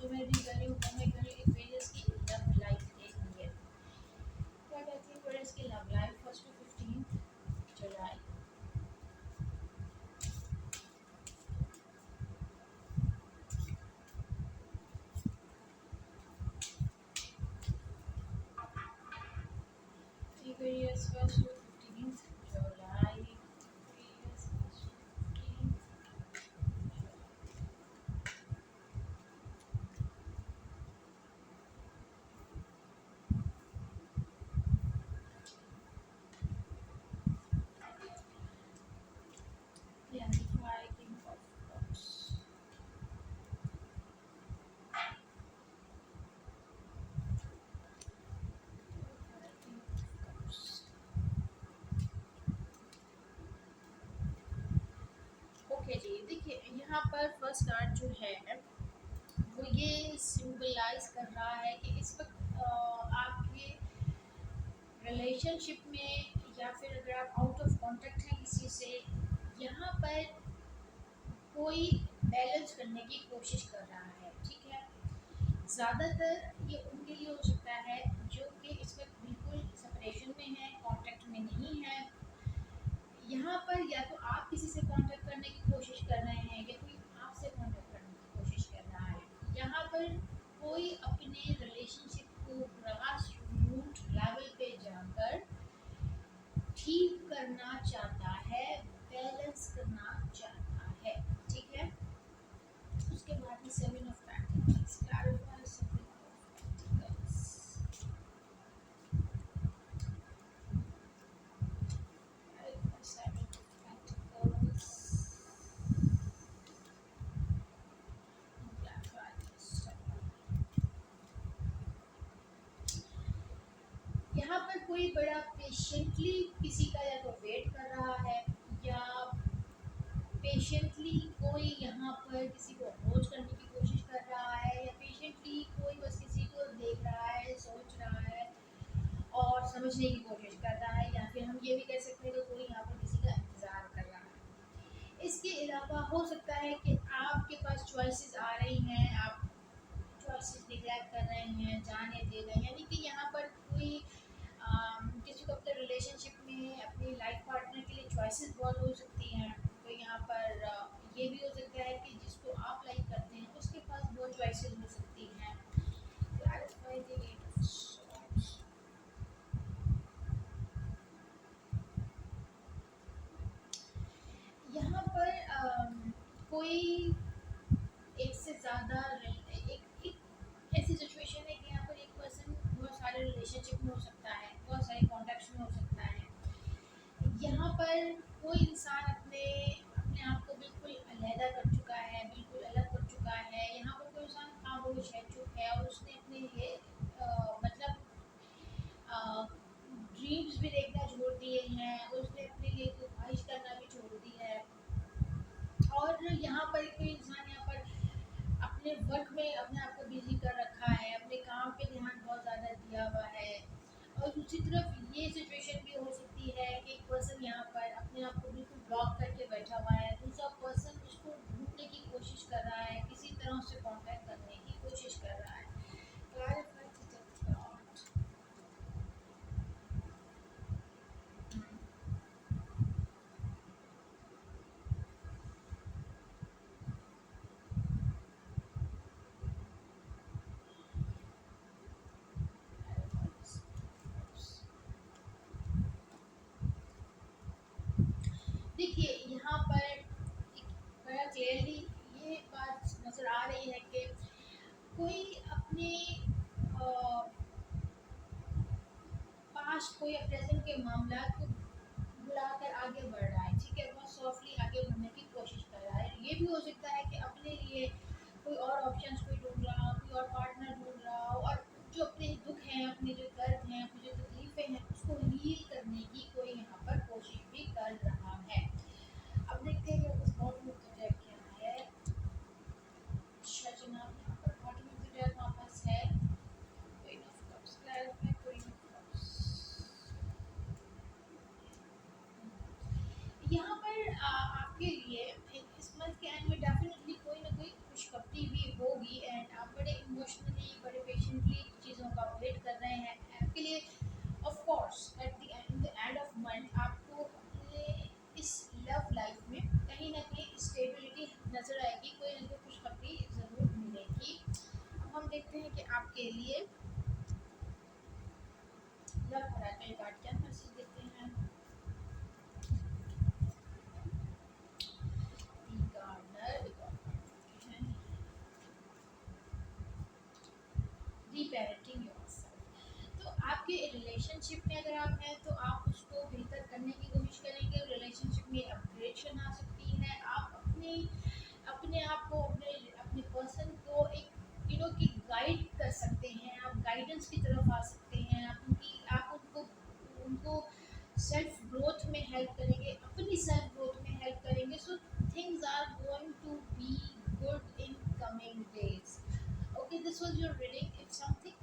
जो मैं भी कर रही हूँ वो मैं कर रही हूँ फेलियर्स की लव लाइफ के लिए। क्या कहती है फेलियर्स की love life 1 to 15 July. Aquarius 1 to 15 July. Aquarius 1 to 15 Identify King of Cups. King of Cups. Okay ji, देखिए यहाँ पर फर्स्ट कार्ड जो है वो ये सिंबलाइज कर रहा है कि इस वक्त आपके रिलेशनशिप में या फिर अगर आप आउट ऑफ कांटेक्ट हैं किसी से, यहाँ पर कोई बैलेंस करने की कोशिश कर रहा है। ठीक है, ज़्यादातर ये उनके लिए हो सकता है जो कि इस वक्त बिल्कुल सेपरेशन में है, कांटेक्ट में नहीं है। यहाँ पर या तो आप किसी से कांटेक्ट करने की कोशिश कर रहे हैं या कोई आपसे कांटेक्ट करने की कोशिश कर रहा है। यहाँ पर कोई अपने रिलेशनशिप को ग्रास रूट लेवल पे जाकर ठीक करना चाहता है, बैलेंस करना चाहता है। ठीक है, उसके बाद में 7 of Pentacles, clarify 7 of Pentacles, clarify 7 of Pentacles, clarify this 7. यहाँ पर कोई बड़ा पेशेंटली किसी का या तो वेट कर रहा है या पेशेंटली कोई यहाँ पर किसी को अप्रोच करने की कोशिश कर रहा है या पेशेंटली कोई बस किसी को देख रहा है, सोच रहा है और समझने की कोशिश कर रहा है, या फिर हम ये भी कह सकते हैं कि कोई यहाँ पर किसी का इंतज़ार कर रहा है। इसके अलावा हो सकता है कि आपके पास चॉइसेस आ रही हैं, आप चॉइसेस निगलेक्ट कर रहे हैं, जाने दे रहे हैं, यानी कि यहाँ पर कोई किसी को अपने रिलेशनशिप में अपनी लाइफ पार्टनर के लिए चॉइसेस बहुत हो सकती हैं। तो यहाँ पर ये भी हो सकता है कि जिसको आप लाइक करते हैं उसके पास बहुत चॉइसेस हो सकती हैं। Clarify the 8 of Swords. यहाँ पर कोई एक से ज़्यादा एक ऐसी सिचुएशन है कि यहाँ पर एक पर्सन बहुत सारे रिलेशनशिप में हो सकता है, बहुत सारे कॉन्टैक्ट्स में हो सकता है। यहाँ पर कोई इंसान अपने अपने आप को बिल्कुल अलहदा कर चुका है, बिल्कुल अलग कर चुका है। यहाँ पर कोई इंसान खामोश है, चुप है और उसने अपने लिए मतलब ड्रीम्स भी देखना छोड़ दिए हैं, उसने अपने लिए कोई ख्वाहिश करना भी छोड़ दी है। और यहाँ पर कोई इंसान यहाँ पर अपने वर्क में अपने आप को बिजी कर रखा है, अपने काम पे ध्यान बहुत ज़्यादा दिया हुआ है। और दूसरी तरफ ये सिचुएशन भी हो सकती है कि एक पर्सन यहाँ पर अपने आप को बिल्कुल ब्लॉक करके बैठा हुआ है, दूसरा पर्सन उसको ढूंढने की कोशिश कर रहा है, किसी तरह उससे कांटेक्ट करने की कोशिश कर रहा है। Clarify the Death card. Clarify this. देखिए यहाँ पर एक बड़ा क्लियरली ये बात नज़र आ रही है कि कोई अपने पास्ट को या प्रेजेंट के मामला को बुलाकर आगे बढ़ रहा है। ठीक है, बहुत सॉफ्टली आगे बढ़ने की कोशिश कर रहा है। ये भी हो सकता है कि अपने लिए कोई और ऑप्शंस कोई ढूंढ रहा हो, कोई और पार्टनर ढूंढ रहा हो और जो अपने दुख हैं, अपने जो दर्द हैं, अपनी जो तकलीफ़ें हैं उसको हील करने की कोई यहाँ पर कोशिश भी कर रहा है। अब देखते हैं कि उस बॉटम ऑफ द डेक क्या है। अच्छा जनाब, यहाँ पर बॉटम ऑफ द डेक हमारे पास है queen of cups. Clarify queen of cups. यहाँ पर आपके लिए इस मंथ के एंड में होगी एंड आप बड़े इमोशनली बड़े पेशेंटली चीज़ों का वेट कर रहे हैं आपके लिए। Of course at the end of month आपको अपने इस लव लाइफ में कहीं ना कहीं स्टेबिलिटी नज़र आएगी, कोई ना कोई खुशखबरी ज़रूर मिलेगी। अब हम देखते हैं कि आपके लिए लव ओरेकल कार्ड क्या मैसेज देते हैं। दी गार्डनर रीपेरेंटिंग योरसेल्फ। तो आपके रिलेशनशिप में अगर आप हैं तो आप उसको बेहतर करने की कोशिश करेंगे, रिलेशनशिप में अपग्रेडेशन आ सकती है। आप अपने अपने आप को अपने अपने पर्सन को एक की गाइड कर सकते हैं, आप गाइडेंस की तरफ आ सकते हैं, आप उनको उनको सेल्फ ग्रोथ में हेल्प करेंगे, अपनी सेल्फ ग्रोथ में हेल्प करेंगे। So things are going to be good in coming days. Okay, this was your reading. If something